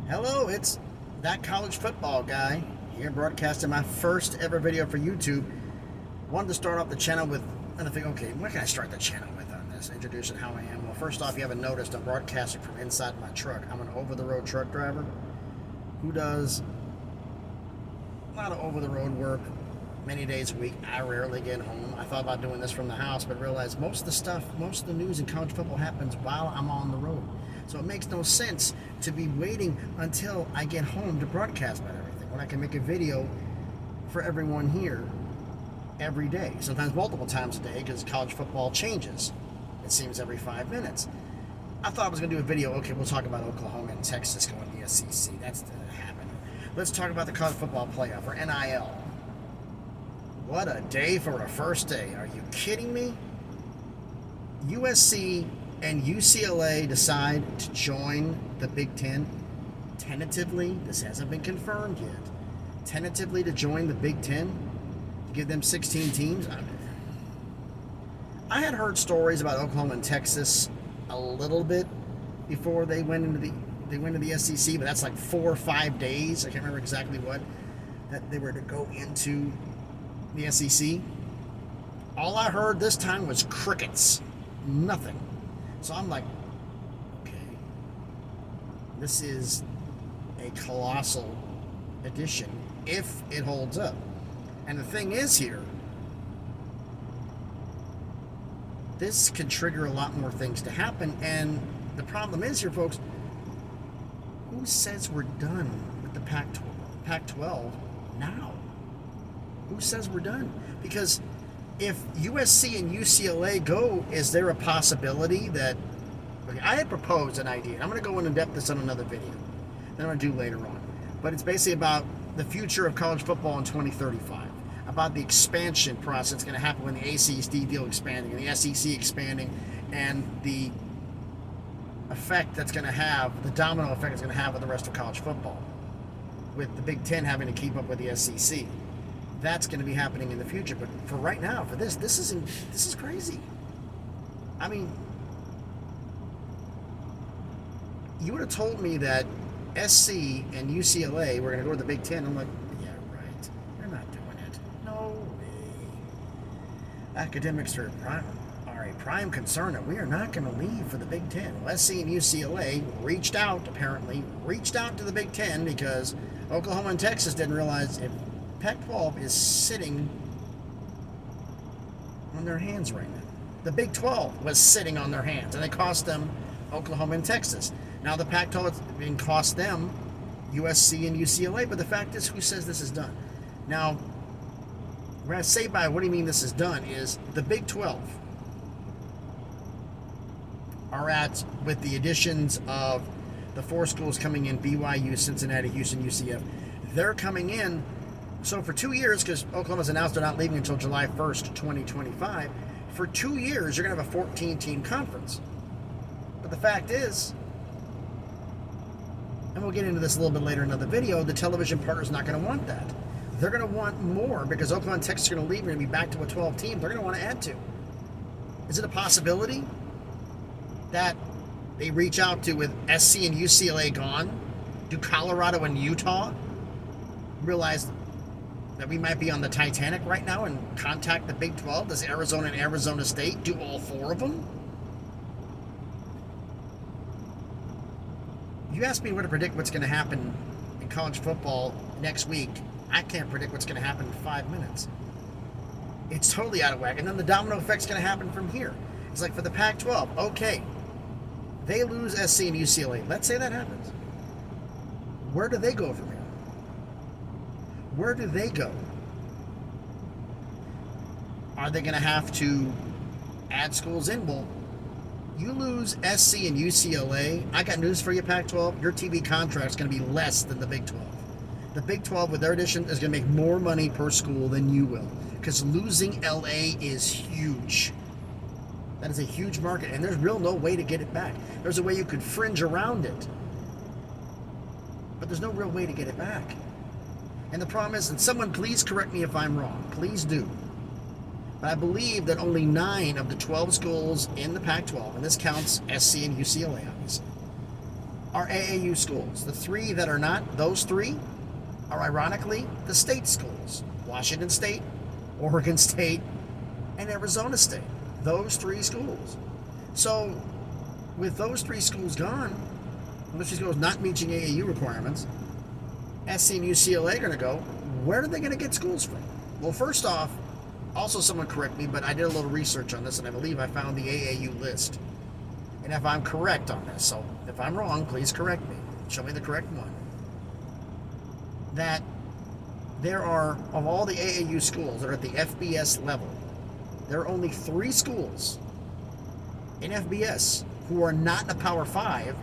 Hello, it's that college football guy here broadcasting my first ever video for YouTube. Wanted to start off the channel with, and I think, okay, what can I start the channel with on this? Introducing how I am. Well, first off, you haven't noticed I'm broadcasting from inside my truck. I'm an over-the-road truck driver who does a lot of over-the-road work many days a week. I rarely get home. I thought about doing this from the house, but realized most of the news in college football happens while I'm on the road. So it makes no sense to be waiting until I get home to broadcast about everything when I can make a video for everyone here every day, sometimes multiple times a day, because college football changes. It seems every 5 minutes. I thought I was going to do a video. Okay, we'll talk about Oklahoma and Texas going to the SEC. That's going to happen. Let's talk about the college football playoff, or NIL. What a day for a first day. Are you kidding me? USC and UCLA decide to join the Big Ten. Tentatively, this hasn't been confirmed yet. Tentatively to join the Big Ten, to give them 16 teams. I had heard stories about Oklahoma and Texas a little bit before they went into the SEC, but that's like 4 or 5 days. I can't remember exactly what that they were to go into the SEC. All I heard this time was crickets, nothing. So I'm like, okay, this is a colossal addition if it holds up. And the thing is here, this could trigger a lot more things to happen. And the problem is here, folks, who says we're done with the Pac-12 now? Who says we're done? Because if USC and UCLA go, is there a possibility that... Okay, I had proposed an idea. I'm going to go into depth this on another video that I'm going to do later on. But it's basically about the future of college football in 2035. About the expansion process that's going to happen when the ACC deal expanding and the SEC expanding, and the effect that's going to have, the domino effect it's going to have with the rest of college football, with the Big Ten having to keep up with the SEC. That's going to be happening in the future. But for right now, for this is crazy. I mean, you would have told me that SC and UCLA were going to go to the Big Ten. I'm like, yeah, right. They're not doing it. No way. Academics are a prime concern that we are not going to leave for the Big Ten. Well, SC and UCLA reached out to the Big Ten because Oklahoma and Texas didn't realize if Pac-12 is sitting on their hands right now. The Big 12 was sitting on their hands, and it cost them Oklahoma and Texas. Now the Pac-12 is being cost them USC and UCLA, but the fact is, who says this is done? Now, what I say by what do you mean this is done is the Big 12 are at, with the additions of the 4 schools coming in, BYU, Cincinnati, Houston, UCF, they're coming in. So for 2 years, because Oklahoma's announced they're not leaving until July 1st, 2025, for 2 years, you're going to have a 14-team conference. But the fact is, and we'll get into this a little bit later in another video, the television partner's not going to want that. They're going to want more, because Oklahoma and Texas are going to leave. We're going to be back to a 12 team. They're going to want to add to. Is it a possibility that they reach out to, with SC and UCLA gone, do Colorado and Utah realize that we might be on the Titanic right now and contact the Big 12? Does Arizona and Arizona State do all 4 of them? You asked me to predict what's going to happen in college football next week. I can't predict what's going to happen in 5 minutes. It's totally out of whack. And then the domino effect's going to happen from here. It's like for the Pac-12, okay, they lose SC and UCLA. Let's say that happens. Where do they go from here? Where do they go? Are they going to have to add schools in? Well, you lose SC and UCLA, I got news for you, Pac-12. Your TV contract is going to be less than the Big 12. The Big 12, with their addition, is going to make more money per school than you will, because losing LA is huge. That is a huge market, and there's no way to get it back. There's a way you could fringe around it, but there's no real way to get it back. And the problem is, and someone please correct me if I'm wrong, please do, but I believe that only 9 of the 12 schools in the Pac-12, and this counts SC and UCLA obviously, are AAU schools. The three that are not, those three are ironically the state schools. Washington State, Oregon State, and Arizona State. Those three schools. So with those three schools gone, those three schools not meeting AAU requirements, SC and UCLA are going to go, where are they going to get schools from? Well, first off, also someone correct me, but I did a little research on this, and I believe I found the AAU list. And if I'm correct on this, so if I'm wrong, please correct me. Show me the correct one. That there are, of all the AAU schools that are at the FBS level, there are only 3 schools in FBS who are not in a Power 5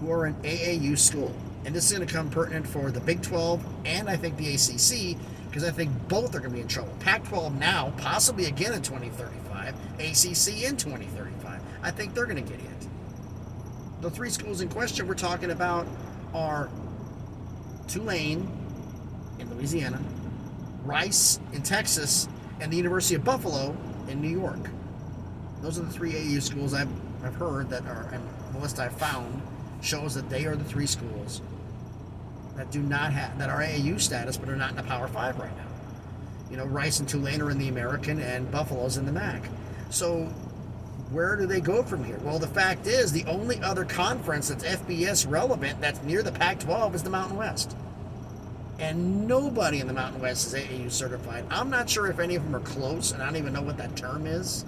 who are an AAU school. And this is going to come pertinent for the Big 12 and I think the ACC, because I think both are going to be in trouble. Pac-12 now, possibly again in 2035, ACC in 2035. I think they're going to get hit. The 3 schools in question we're talking about are Tulane in Louisiana, Rice in Texas, and the University of Buffalo in New York. Those are the 3 AAU schools I've heard that are, and the list I've found shows that they are the 3 schools that do not have, that are AAU status but are not in the Power 5 right now. You know, Rice and Tulane are in the American and Buffalo's in the MAC. So where do they go from here? Well, the fact is the only other conference that's FBS relevant that's near the Pac-12 is the Mountain West. And nobody in the Mountain West is AAU certified. I'm not sure if any of them are close, and I don't even know what that term is.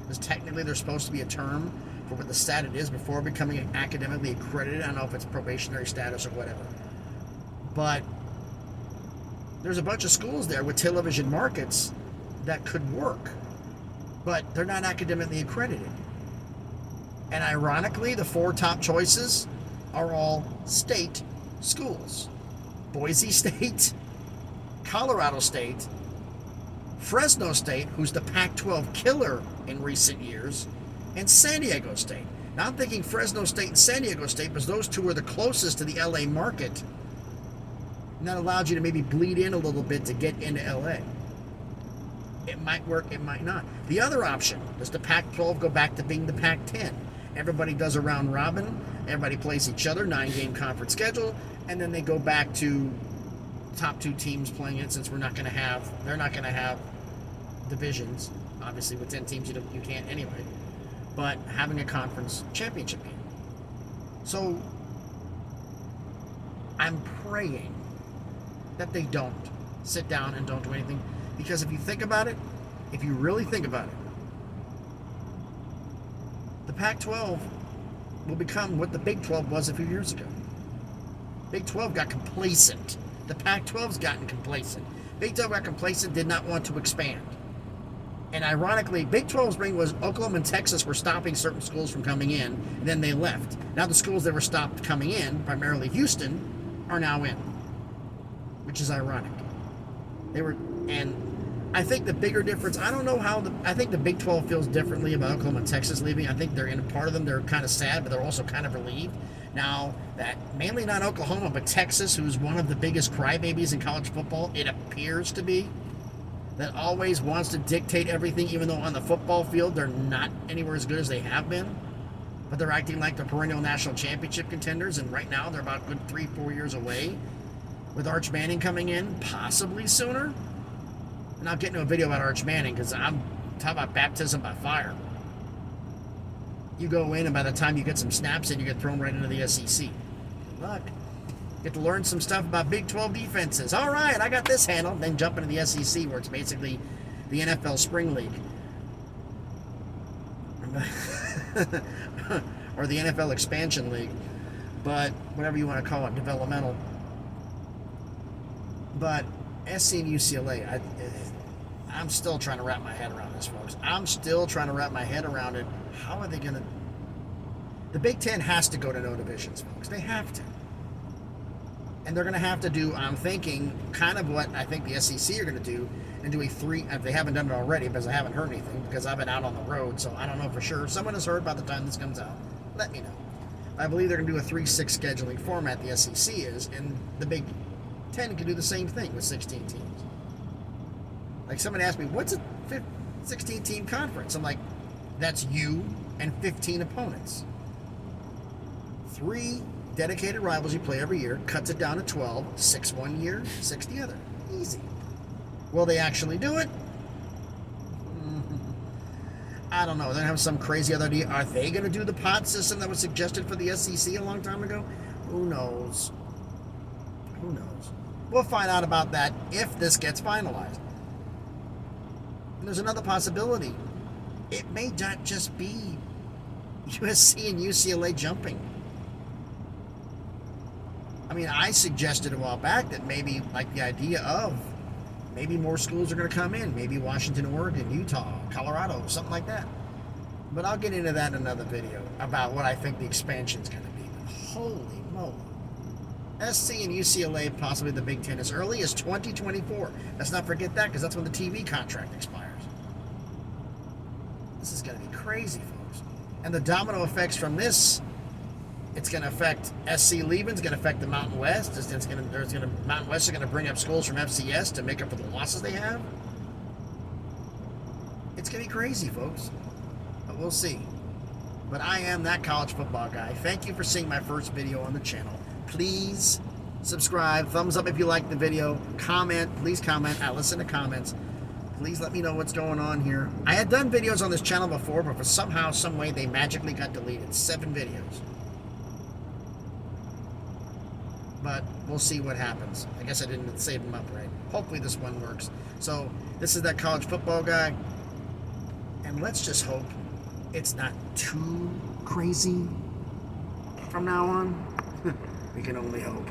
Because technically there's supposed to be a term for what the status is before becoming academically accredited. I don't know if it's probationary status or whatever. But there's a bunch of schools there with television markets that could work, but they're not academically accredited. And ironically, the 4 top choices are all state schools. Boise State, Colorado State, Fresno State, who's the Pac-12 killer in recent years, and San Diego State. Now I'm thinking Fresno State and San Diego State because those 2 are the closest to the LA market. And that allowed you to maybe bleed in a little bit to get into LA. It might work, it might not. The other option, does the Pac-12 go back to being the Pac-10? Everybody does a round robin, everybody plays each other, 9-game conference schedule, and then they go back to top 2 teams playing it, since they're not going to have divisions. Obviously with 10 teams you can't anyway. But having a conference championship game. So I'm praying that they don't sit down and don't do anything. Because if you think about it, if you really think about it, the Pac-12 will become what the Big 12 was a few years ago. Big 12 got complacent. The Pac-12's gotten complacent. Big 12 got complacent, did not want to expand. And ironically, Big 12's bring was Oklahoma and Texas were stopping certain schools from coming in, and then they left. Now the schools that were stopped coming in, primarily Houston, are now in, which is ironic. And I think the bigger difference, I don't know how, I think the Big 12 feels differently about Oklahoma and Texas leaving. I think they're in a part of them, they're kind of sad, but they're also kind of relieved. Now, that mainly not Oklahoma, but Texas, who's one of the biggest crybabies in college football, it appears to be, that always wants to dictate everything, even though on the football field they're not anywhere as good as they have been. But they're acting like they're perennial national championship contenders, and right now they're about a good 3-4 years away, with Arch Manning coming in, possibly sooner. And I'll get into a video about Arch Manning, because I'm talking about baptism by fire. You go in, and by the time you get some snaps in, you get thrown right into the SEC. Good luck. Get to learn some stuff about Big 12 defenses. All right, I got this handled. Then jump into the SEC, where it's basically the NFL Spring League. Or the NFL Expansion League. But whatever you want to call it, developmental. But SC and UCLA, I'm still trying to wrap my head around this, folks. I'm still trying to wrap my head around it. How are they going to... The Big Ten has to go to no divisions, folks. They have to. And they're going to have to do, I'm thinking, kind of what I think the SEC are going to do, and do a 3, if they haven't done it already, because I haven't heard anything, because I've been out on the road, so I don't know for sure. If someone has heard by the time this comes out, let me know. I believe they're going to do a 3-6 scheduling format, the SEC is, and the Big 10 can do the same thing with 16 teams. Like, someone asked me, what's a 16-team conference? I'm like, that's you and 15 opponents. 3 dedicated rivals you play every year, cuts it down to 12, 6 one year, 6 the other. Easy. Will they actually do it? I don't know. They have some crazy other idea. Are they going to do the pod system that was suggested for the SEC a long time ago? Who knows? Who knows? We'll find out about that if this gets finalized. And there's another possibility. It may not just be USC and UCLA jumping. I mean, I suggested a while back that maybe, like, the idea of maybe more schools are going to come in. Maybe Washington, Oregon, Utah, Colorado, something like that. But I'll get into that in another video about what I think the expansion is going to be. But holy moly. SC and UCLA, possibly the Big Ten, as early as 2024. Let's not forget that, because that's when the TV contract expires. This is going to be crazy, folks. And the domino effects from this, it's going to affect SC leaving. It's going to affect the Mountain West. Mountain West is going to bring up schools from FCS to make up for the losses they have. It's going to be crazy, folks. But we'll see. But I am that college football guy. Thank you for seeing my first video on the channel. Please subscribe. Thumbs up if you like the video. Comment. Please comment. I listen to comments. Please let me know what's going on here. I had done videos on this channel before, but for somehow, some way, they magically got deleted. 7 videos. But we'll see what happens. I guess I didn't save them up right. Hopefully this one works. So this is that college football guy. And let's just hope it's not too crazy from now on. We can only hope.